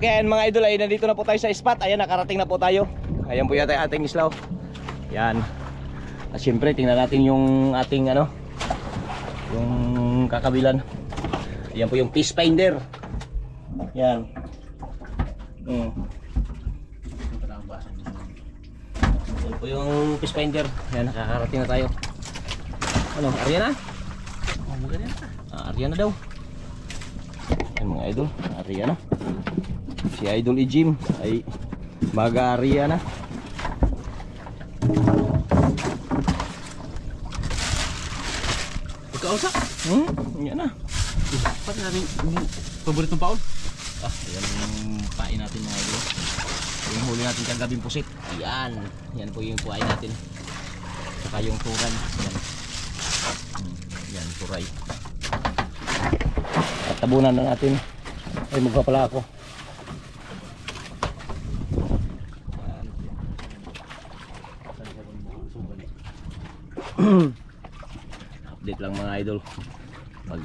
Okay, ayan mga idol, ay nandito na po tayo sa spot. Ayan, nakarating na po tayo. Ayan po yata yung ating islaw. Yan. At syempre, tingnan natin yung ating ano, yung kakabilan. Ayan po yung fish finder. Yan. Ayan po yung fish finder. Ayan, nakakarating na tayo. Ano, Arya na? Arya na daw. Ayan mga idol, Arya na. Si Idol Ejim ay mag-Arya na. Pagkausa? Yan na. Pati natin yung paboritong paon. Yan yung pain natin mga idol. Yung huli natin kagabing pusit. Yan. Yan po yung pain natin. Saka yung turan. Yan. Yan, turay. At tabunan na natin. Ay, magpa pala ako. Update lang mga idol. Pag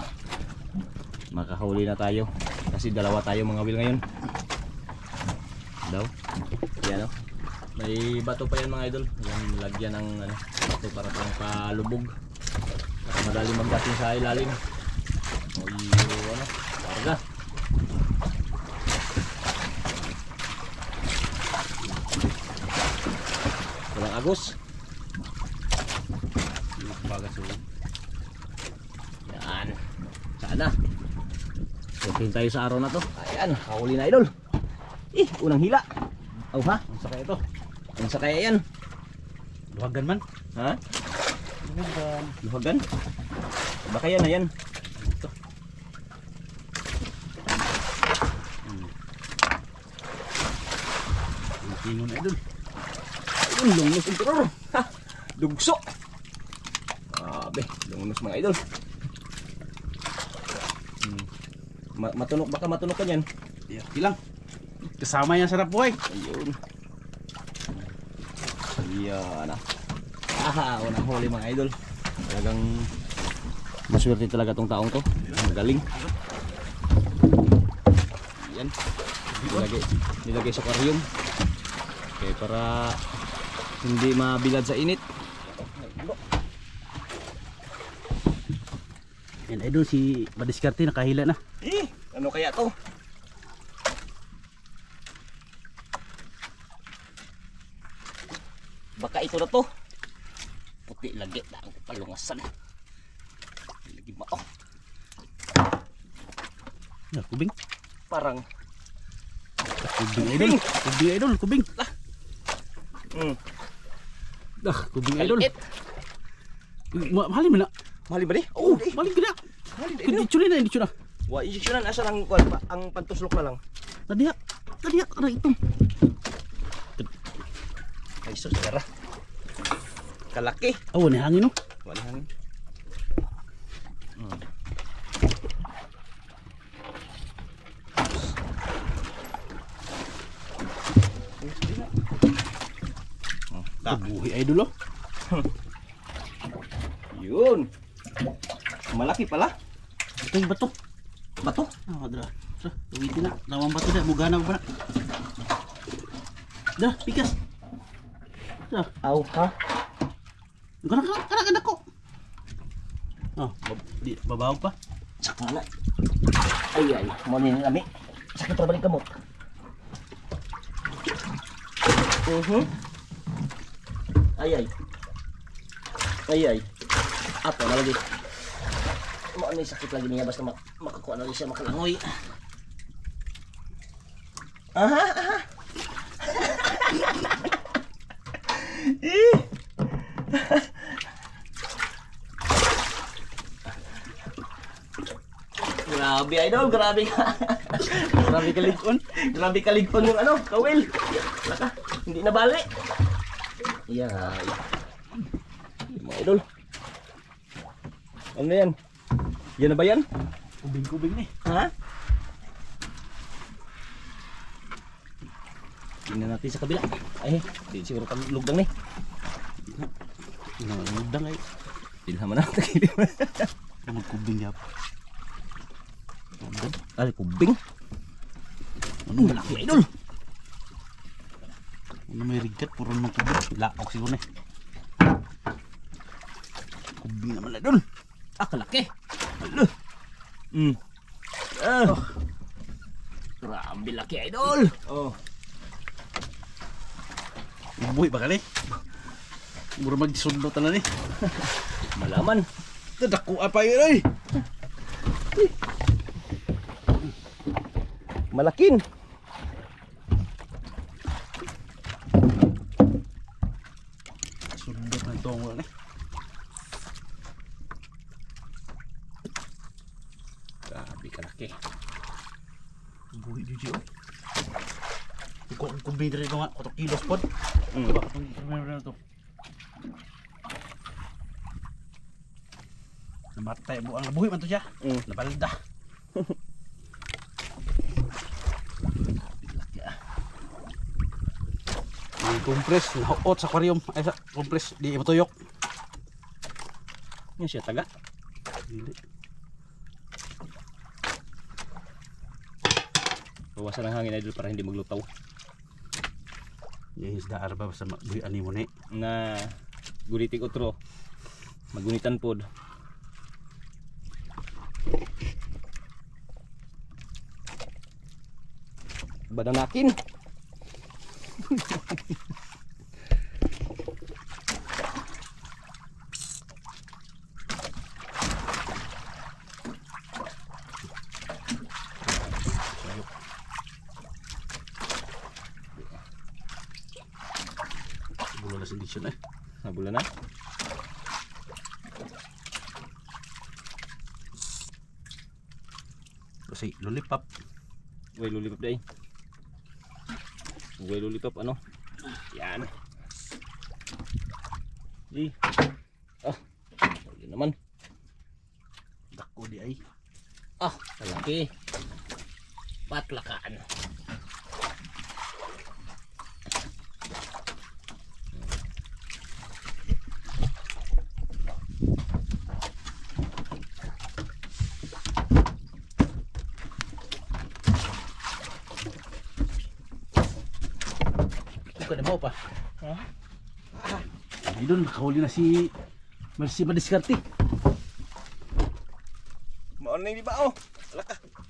makahuli na tayo. Kasi dalawa tayo mga wil ngayon. Daw. Yan o. May bato pa yan mga idol. Yan, lagyan ng ano, bato para pang palubog. Para madali magdating sa ilalim. O yung ano, karga. Walang agos. Yan. Sana. Okay tayo sa araw na to. Ayan, huli na idol. Unang hila. Oh ha? Ang sakay ito. Ang sakay yan. Luhagan man. Ha? Luhagan. Baka yan na yan. Ito. Tingon idol. Ayun, lungnos yung turor. Ha? Dugso. Abe, lungnos mga idol. Matunok, baka matunok ka yan. Ilang. Kasama yan sarap buhay. Ayun. Ayan na. Unang huli mga idol. Talagang maswerte talaga tong taong to. Magaling. Yan. Nilagay sa aquarium. Okay, para hindi mabilad sa init. Yan idol, si Madiskarte nakahila na. Ano kaya to? Baka ito na to. Puti lagi na ang palungasan. Lagi ba? Kubing. Parang Kubing idol. Kubing idol, kubing. Kubing idol. Mahali man na. Mahali ba di? Mahali ka na. Ditsura na, ditsura. Wa injeksyonan asa lang ang pantuslok na lang. Tadiya ara ito. Ay sus, gara. Kalaki. Oh, ni hangin no. Wala hangin. Buhi idol oh. Yun. Malaki pala. Ito yung bato. Bato? Dra. Uwitin na. Lawang bato na. Mugana ba na? Dra, pikas. Dra. Aw, ha? Kana ko. Babawag pa. Saka na. Ay, mo ni lami. Sakit ra balik kamot. Ay. Apo na lagi. Mo ni sakit lagi niya basta makakuha na siya makalangoy. Aha. Grabe idol, grabe ka. Grabe kaligpon. Grabe kaligpon yung ano, kawil. Naka, hindi na bali. Iya. Mga idol. Ano yan? Yan na ba yan? Kubing-kubing ni. Ha? Tingnan natin sa kabila. Ay, di siguro lugdang ni. Lugdang ay. Pilhan mo na. Kubing yap. Ay, kubing. Anong malaki idol? Ano may rigat, puro nung kubing. Laok siguro na. Kubing naman idol. Ah, kalaki. Alo. Grabe laki idol. Oh. Buhay ba kali? Mura magsundo tanan ni. Malaman. Dako apa yun ay? Malakin. Sundot na itong wala ni. Grabe kalaki. Buhay di siya. Kung kubing dito nga, 4 kilos pod. Diba? Meron na ito. Namatay mo. Ang buhay man ito siya. Nabalda. Compress, nahuot sa aquarium. Ay sa compress, di matuyok. Yan siya taga. Dili. Bawasan ang hangin idol para hindi maglutaw. Yung isda arba sa buhay ani mo ni. Na gulitik utro. Magunitan pod. Badanakin. Bulan na sindisyon eh. Nabula na. Kasi lollipop. Uy, lollipop day. Uy, lollipop ano? Yan. Ah, yun naman. Dako di ay. Ah, malaki. Patlakaan. Bukan mo pa. Ha? Idol, nakahuli na si Mercy Madiskarte. Maon na di ba oh?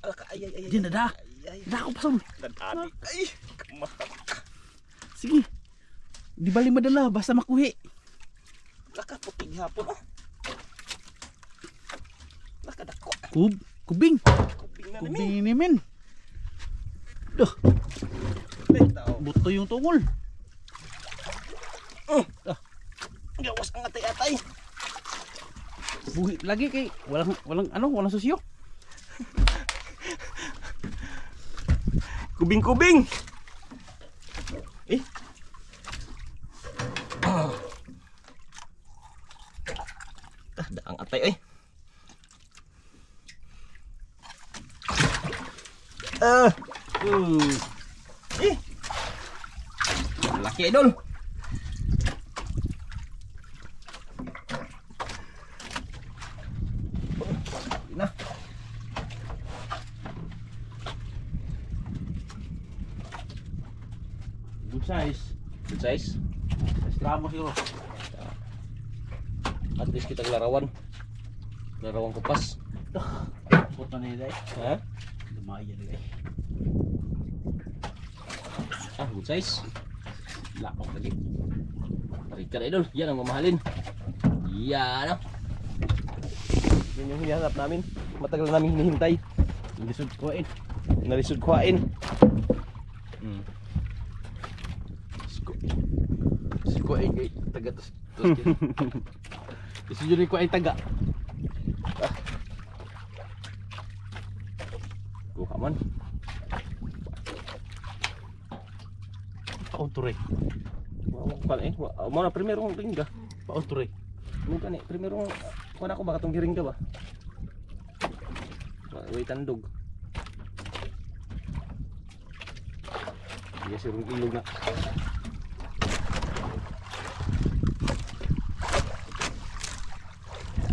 Alaka, ay. Diyan na da. Dako pa son. Dadali. Ay, kamahal. Sige. Di bali madala basta makuhi. Laka puting hapon oh. Laka dako. Kubing. Kuping na namin. Kubing ni men. Duh, Betaw. buto yung tungol. Gawas ang atay-atay. Buhi lagi kay walang susyo. Kubing-kubing. Eh. Daang atay eh. Eh. Laki idol. Na. Good size. Good size. Estramo siguro. At least kita larawan. Larawan kupas. Foto na yun. Ha? Lumayan na. Ah, good size. Lakok lagi. Parikat idol. Yan ang mamahalin. Yan. Yan yung hinahanap namin. Matagal na namin hinihintay. Lisod kuhain. Nalisod kuhain. Si kuhain kay taga tos. Kasi yun yung kuhain taga. Kuha man. Paunturay. Kan eh, mo na primerong ringga. Paunturay. Mo kan eh, primerong kuha na ko baka tong giringga ba. Wait tandog. Iya sirong ilog na.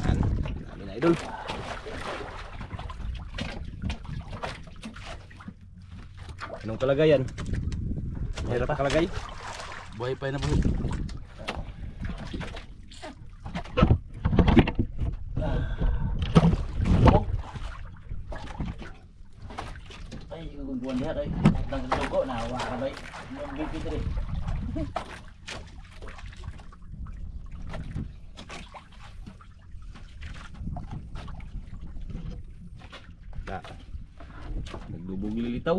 Yan, dami na idol. Anong kalagayan. Mahirap pa. kalagay. Buhay pa yun na buhay. Ay, guguguan niya kay. Naglugo, nahawa ka ba? Nagbibi rin. Naglubog lilitaw.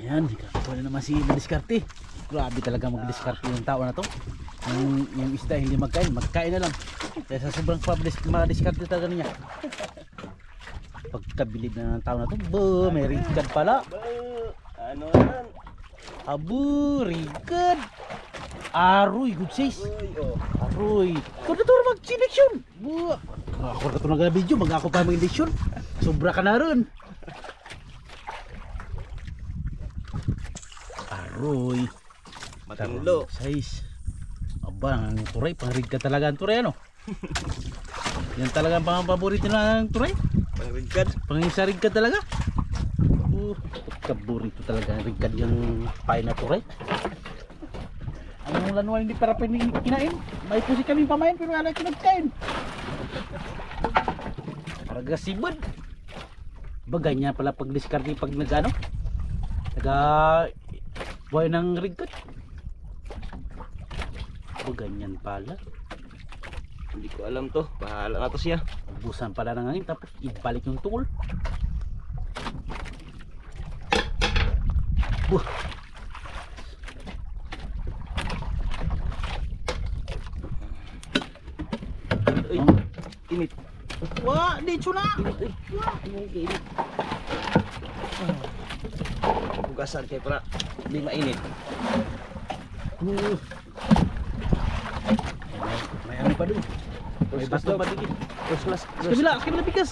Ayan, wala naman si Madiskarte. Grabe talaga mag-diskarte yung tao na to. Yung isda hindi magkain na lang. Kaya sa sobrang madiskarte talaga niya. Pagkabilib na ng tao na to, may rigad pala. Ano yan? Abo, rigad. Aroy, good size. Aroy. Kung ito mag-seleksyon. Ako na ito nag-video, mag-ako pa mag-seleksyon. Sobra ka na rin. Aroy. Matindi. Size. Aba, ang turay, pang-rigad talaga ang turay, ano? Yan talaga ang paborito ng turay. Pangringkad. Pang-isa rigad talaga. Paborito talaga ang rigad yung pain na turay. Ang lanuan hindi para kinain. May pusi kami pamain pero wala kinagkain. Paragasibad. Ba ganyan pala pag discard pag nagano? Buhay ng rigad. Ba ganyan pala. Hindi ko alam to. Bahala na to siya. Ubusan pala ng hangin tapos ibalik yung tungol. Ay, init. Wah, dito na. Init. Bugasan kayo para hindi mainit. May ano pa doon. May bato pa dito. First class. Sa kabila bigas.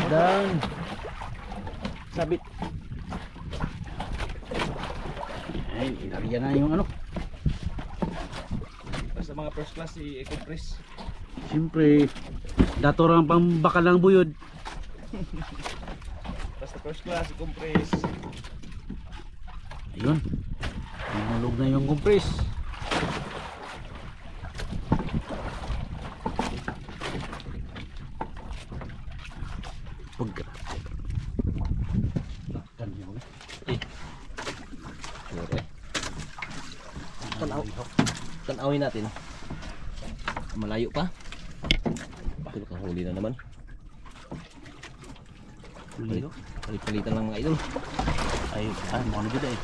Dan sabit. Ay, inariyan na yung ano. Basta mga first class si Ecompress. Siyempre, dato lang pambakal ng buyod. Basta first class si Ecompress. Ayun. Hinulog na yung compress. Pagkat. Kan yun. Tanawin natin. Malayo pa. Ito kahuli na naman. Palit-palitan lang mga idol. Ay, mga nagod eh.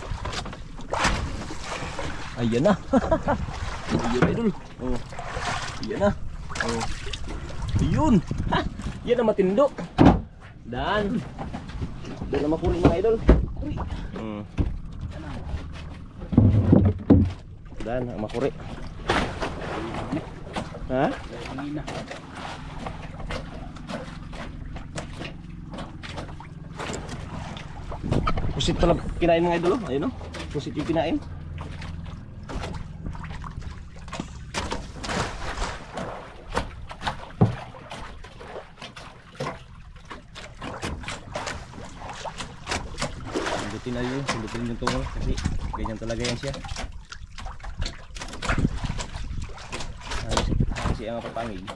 Ayan na. Ayan idol. Oh. Ayan na. Oh. Ayun. Ha! Yan ang matindok. Dan. Doon na makuri mga idol. Kuri. Dan, ang makuri. Ha? Pusit pala kinain mga idol. Ayun o. Pusit yung kinain. Sundutin na yun. Sundutin yung tungo. Kasi ganyan talaga yan siya. Kasi ang papangig.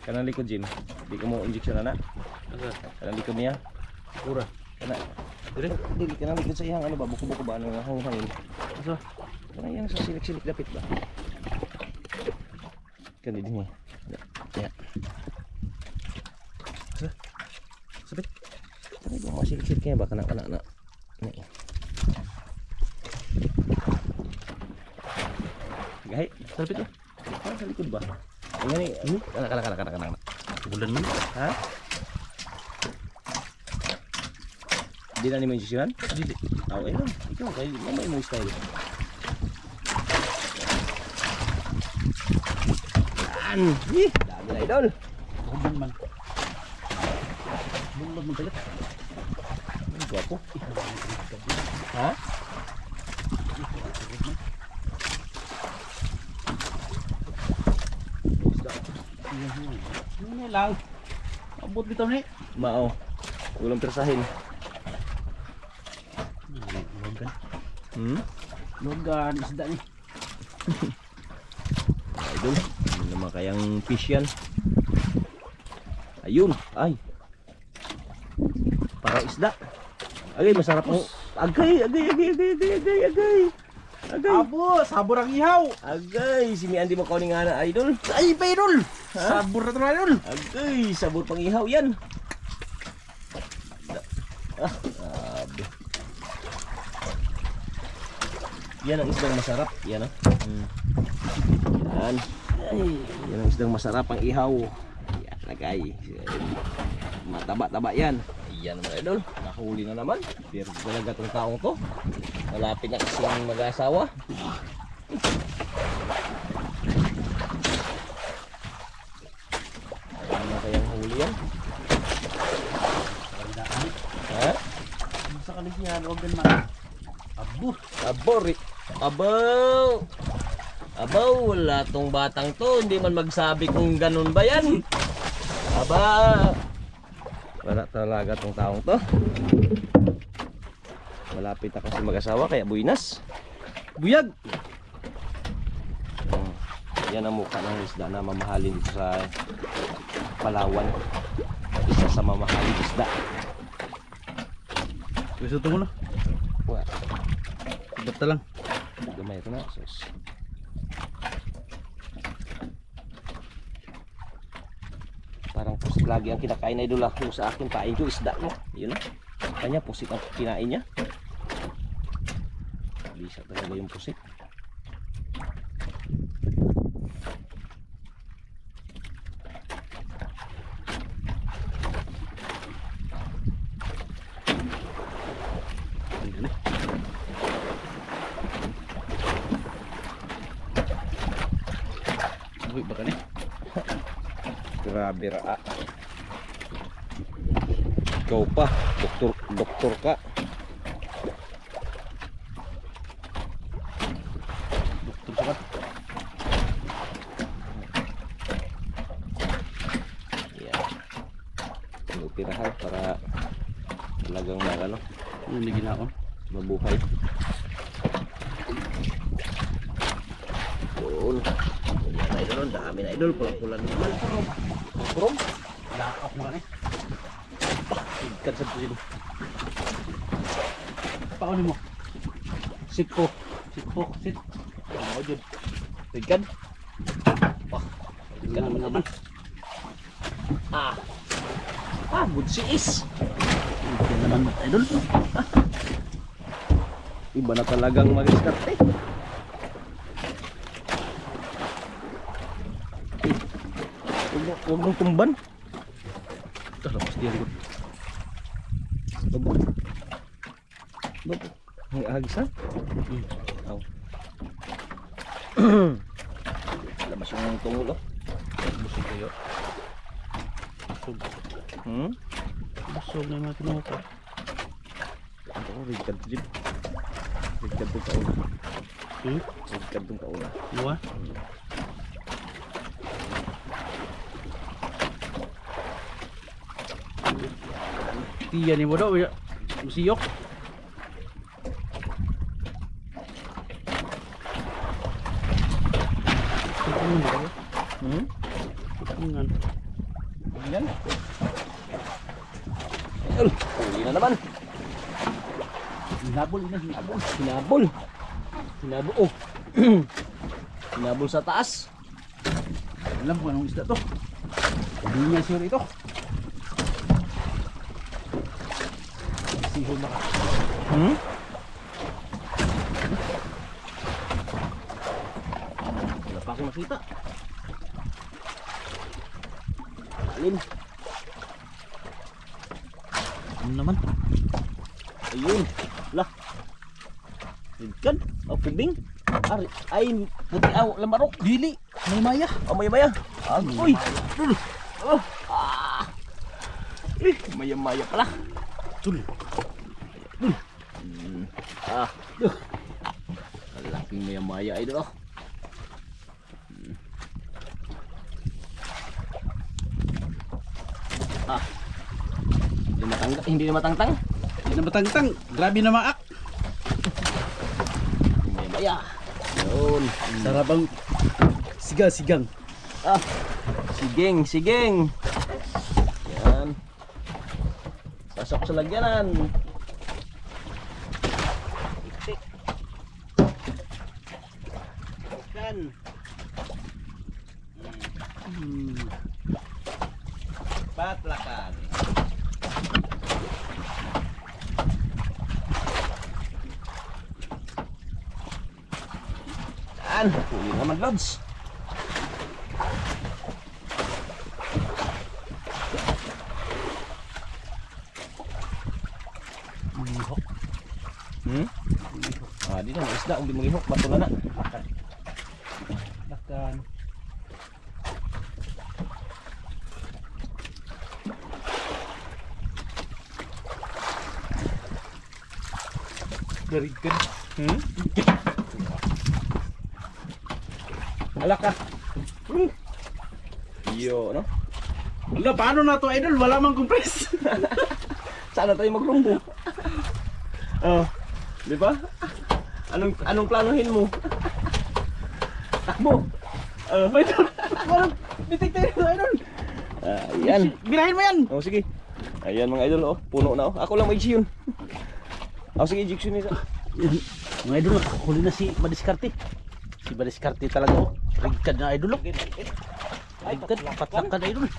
Kanang likod Jim, di ko mo injection na na. Kanang likod niya. Pura. Kana. Dili kanang likod sa iyang ano ba buko-buko ba ano hangin. Asa? Kanang yang sa silik-silik dapit ba. Kan din niya. Ya. Asa? Sabit. Kanang ba masilik-silik kaya ba kana na. Gahi, sabit ba? Sa likod ba? Ini kana. Bulan mo. Ha? Di na ni mo injeksyonan? Dili. Aw, eh lang. Ikaw kay mamay mo style. Yan. Dami na idol. Huwag man. Bulog mo tayo. Ang gwapo. Ha? Ano lang. Abot bitaw ni. Mao. Ulang persahin. Logan. Hmm? Logan isda ni. Idol. Hindi naman kayang fish yan. Ayun. Ay. Parang isda. Agay, masarap mo. Agay. Agay. Abo, sabor ang ihaw. Agay, si Mian di mo kauning nga na, idol. Ay, pa idol. Ha? Sabor na to na idol. Agay, sabor pang ihaw yan. Grabe. Yan ang isdang masarap. Yan, Yan. Yan ang isdang masarap, ang ihaw. Yan, lagay. Mataba-taba yan. Yan mga idol. Nakahuli na naman. Pero talaga itong taong to. Malapit na kasing mag-asawa. Ano na kayang huli yan? Ha? Sa kalis niya, Logan man. Abo. Aborit. Abaw! Abaw, wala tong batang to. Hindi man magsabi kung ganun ba yan. Aba! Wala talaga tong taong to. Malapit na kasi mag-asawa kaya buinas. Buyag. Yan ang mukha ng isda na mamahalin dito sa Palawan. Isa sa mamahalin isda. Gusto ito muna. Wah, Bata lang. gamay ito na. Sus. Parang pusit lagi ang kinakain na idol ako sa akin. Kain ko isda mo. Yun na. Kanya pusit ang kinain niya. Bisa talaga yung pusit. Uy, baka ni. Grabe raa. Ikaw pa, doktor ka. Doktor sakat. Yan. Tinutirahan para talagang ano, Ano ni ginaon? mabuhay. Doon. Yan na idol, dami na idol. Pulang-pulang naman. Purom. Lakap mo ni. Ikan sa pusin. Paano mo? Sit po. Sit po. Sit. Ano dyan? Ikan. Ikan naman. Good is. Yan naman idol. Iba na talagang mag-start eh. Huwag mong tumban. Ito, lapas dia ko. Babo. Ang ahagsa. Aw. Labas yung tungol oh. Busog kayo. Busog. Hmm? Busog na mga tinupa. Oh, rigad jeep. Rigad tong kauna. Rigad tong kauna. Dua. Tiyan ni mo daw. Musiyok. Ano ba? Tungan. Yan. Uli na naman. Hinabol na, hinabol. Hinabol. Hinabol. Oh. Hinabol sa taas. Alam ko anong isda to. Hindi niya sure ito. Sihol baka. Wala pa akong nakita. Alin. Ano naman? Ayun. Lah. Ikan. Oh, kubing. Ay, puti aw, lamarok. Dili. May maya. Oh, maya. Agoy! Oh! Ah! Maya-maya pala. Tul. Ah! Malaking maya-maya idol oh. Ah! Hindi na matangtang. Hindi na matangtang. Grabe na maak. Maya-maya. Yun. Sarabang sigang. Ah! Siging. Yan. Pasok sa lagyanan. Kan. Patlakan. Yan. Huli naman lods. Ah, di na isda kung di maghihok bato na na. Lakan. Very good. Alak ka. Yo, no? Wala, paano na to idol? Wala mang compress. Sana tayo magrumbo. Oh, di ba? Anong planuhin mo? Takbo. Idol, parang bitik tayo ito idol. Ayan. Birahin mo yan. Oh, sige. Ayan mga idol, oh. Puno na, oh. Ako lang may yun. Oh, sige, Jigsaw nito. Yan. Mga idol, huli na si Madiskarte. Si Madiskarte talaga oh. Rigkad na idol oh. Rigkad, patlakan na idol.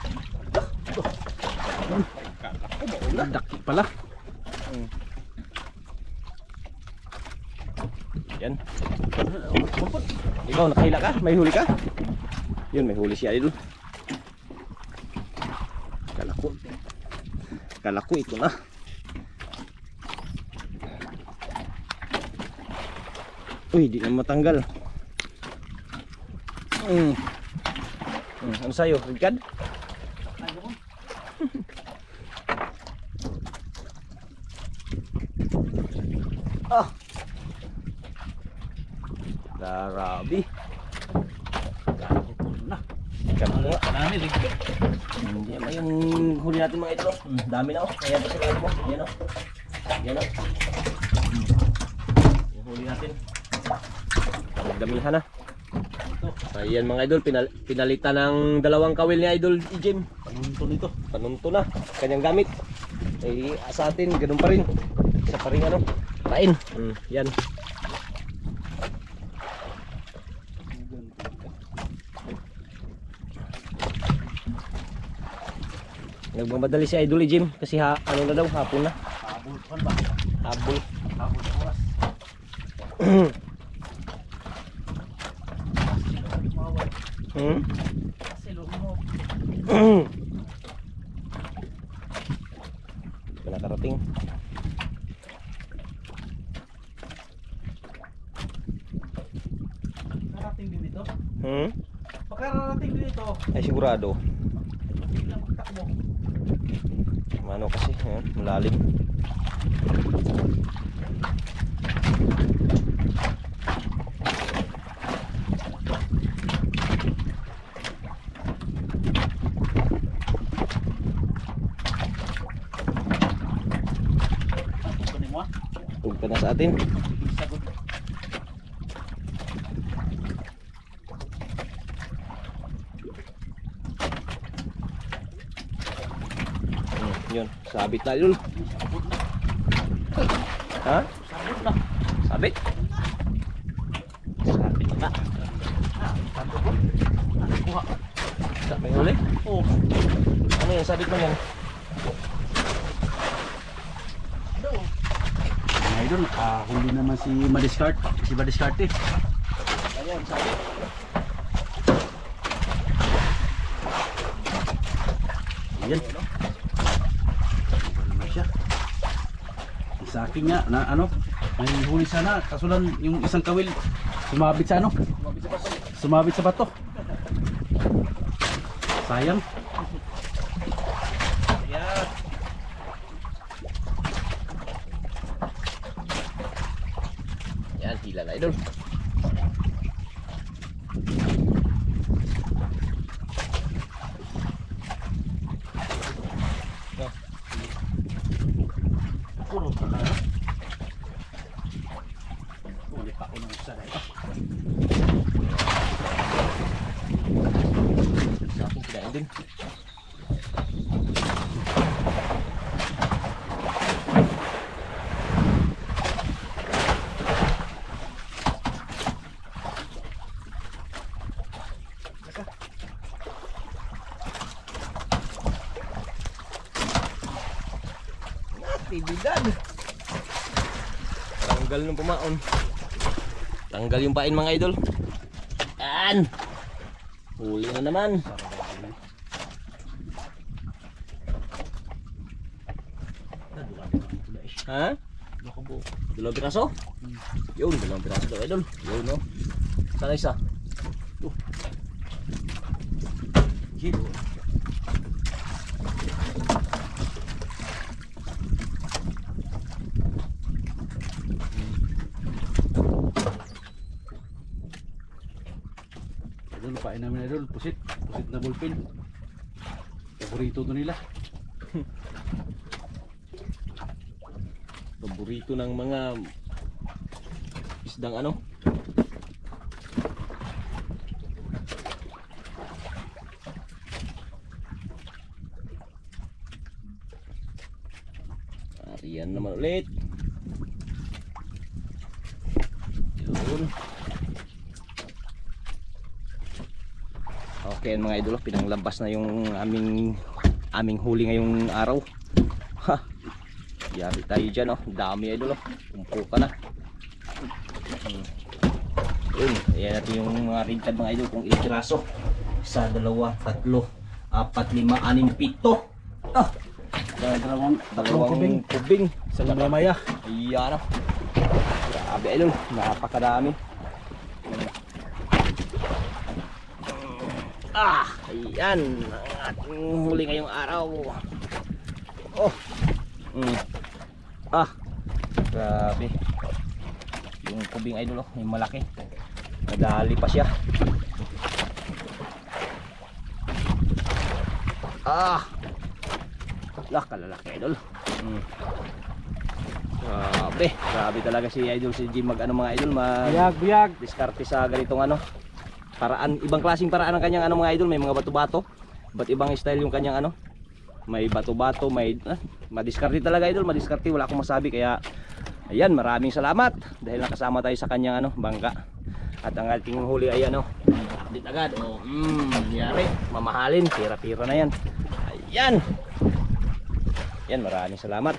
Daki pala. Yan. Ikaw, nakahila ka? May huli ka? Yun, may huli siya idol. Kalako ito na. Uy, di na matanggal. Ano sa'yo? Rigkad? Ah! Grabe. Na. Kalako nga. Nani rigkad. Yan ba yung huli natin mga ito? Dami na oh. Ayan pa sila mo. Ayan oh. Ayan oh. Yung huli natin. Damihan na. Ayan mga idol, pinalitan ng dalawang kawil ni Idol Jim. Panunto nito. Panunto na. Kanyang gamit. Eh, sa atin, ganun pa rin. Isa pa rin ano. Kain. Yan. Nagmamadali si Idol Jim kasi ano na daw, hapon na. Habol kan ba? Habol. Habol na oras. Kasi lumo. Hindi pa nakarating. Narating din ito. Baka narating din ito. Ay sigurado. Biglang magtakbo. Ano kasi, malalim. Kunin mo ah. Tugka na sa atin. Sagot. Yun, sabit na yun. Sabot na. Ha? Sabot na. Sabit? Sabit na. Sabot ko. Kuha. May huli? Oh. Ano yan? Sabit mo yan? Mga idol, huli naman si Madiskarte. Si Madiskarte. Ayan, sabit. Ayan. Siya. Sa akin nga na ano, may huli sana kaso lang yung isang kawil sumabit sa ano? Sumabit sa bato. Sayang. Ayan. Yan, hila na idol. Puro ka na. Uli pa ako ng isa na ito. Sa akin kinain din. Aktibidad. Tanggal ng pumaon. Tanggal yung pain mga idol. Yan. Huli na naman. Ha? Dalawang piraso? Yun, dalawang piraso daw idol. Yun no. Sana isa. Gito. Idol, pain namin idol. Pusit na ballpen. Paborito to nila. Paborito ng mga isdang ano? Ariyan naman ulit. Yun. Okay mga idol, pinanglabas na yung aming huli ngayong araw. Ha. Yari tayo dyan oh. Dami idol oh. Umpo ka na. Yun. Ayan natin yung mga ringkad mga idol kung ilang piraso. 1, 2, 3, 4, 5, 6, 7. Ah! Dalawang kubing. Sa mamaya. Ayan oh. Grabe idol. Napakadami. Ah! Ayan. Ang ating huli ngayong araw. Oh! Ah, grabe. Yung kubing idol oh, yung malaki. Nadali pa siya. Ah. Lah, kalalaki idol. Grabe, grabe talaga si idol si Jim mag ano mga idol, Buyag. diskarte sa ganitong ano. Paraan, ibang klaseng paraan ang kanyang ano mga idol, may mga bato-bato. Ba't ibang style yung kanyang ano? May bato-bato, may madiskarte talaga idol, madiskarte, wala akong masabi. Kaya ayan, maraming salamat dahil nakasama tayo sa kanyang ano, bangka. At ang ating huli ay ano, dit agad. Oh, nangyari, mamahalin, pira-pira na yan. Ayan. Yan, maraming salamat.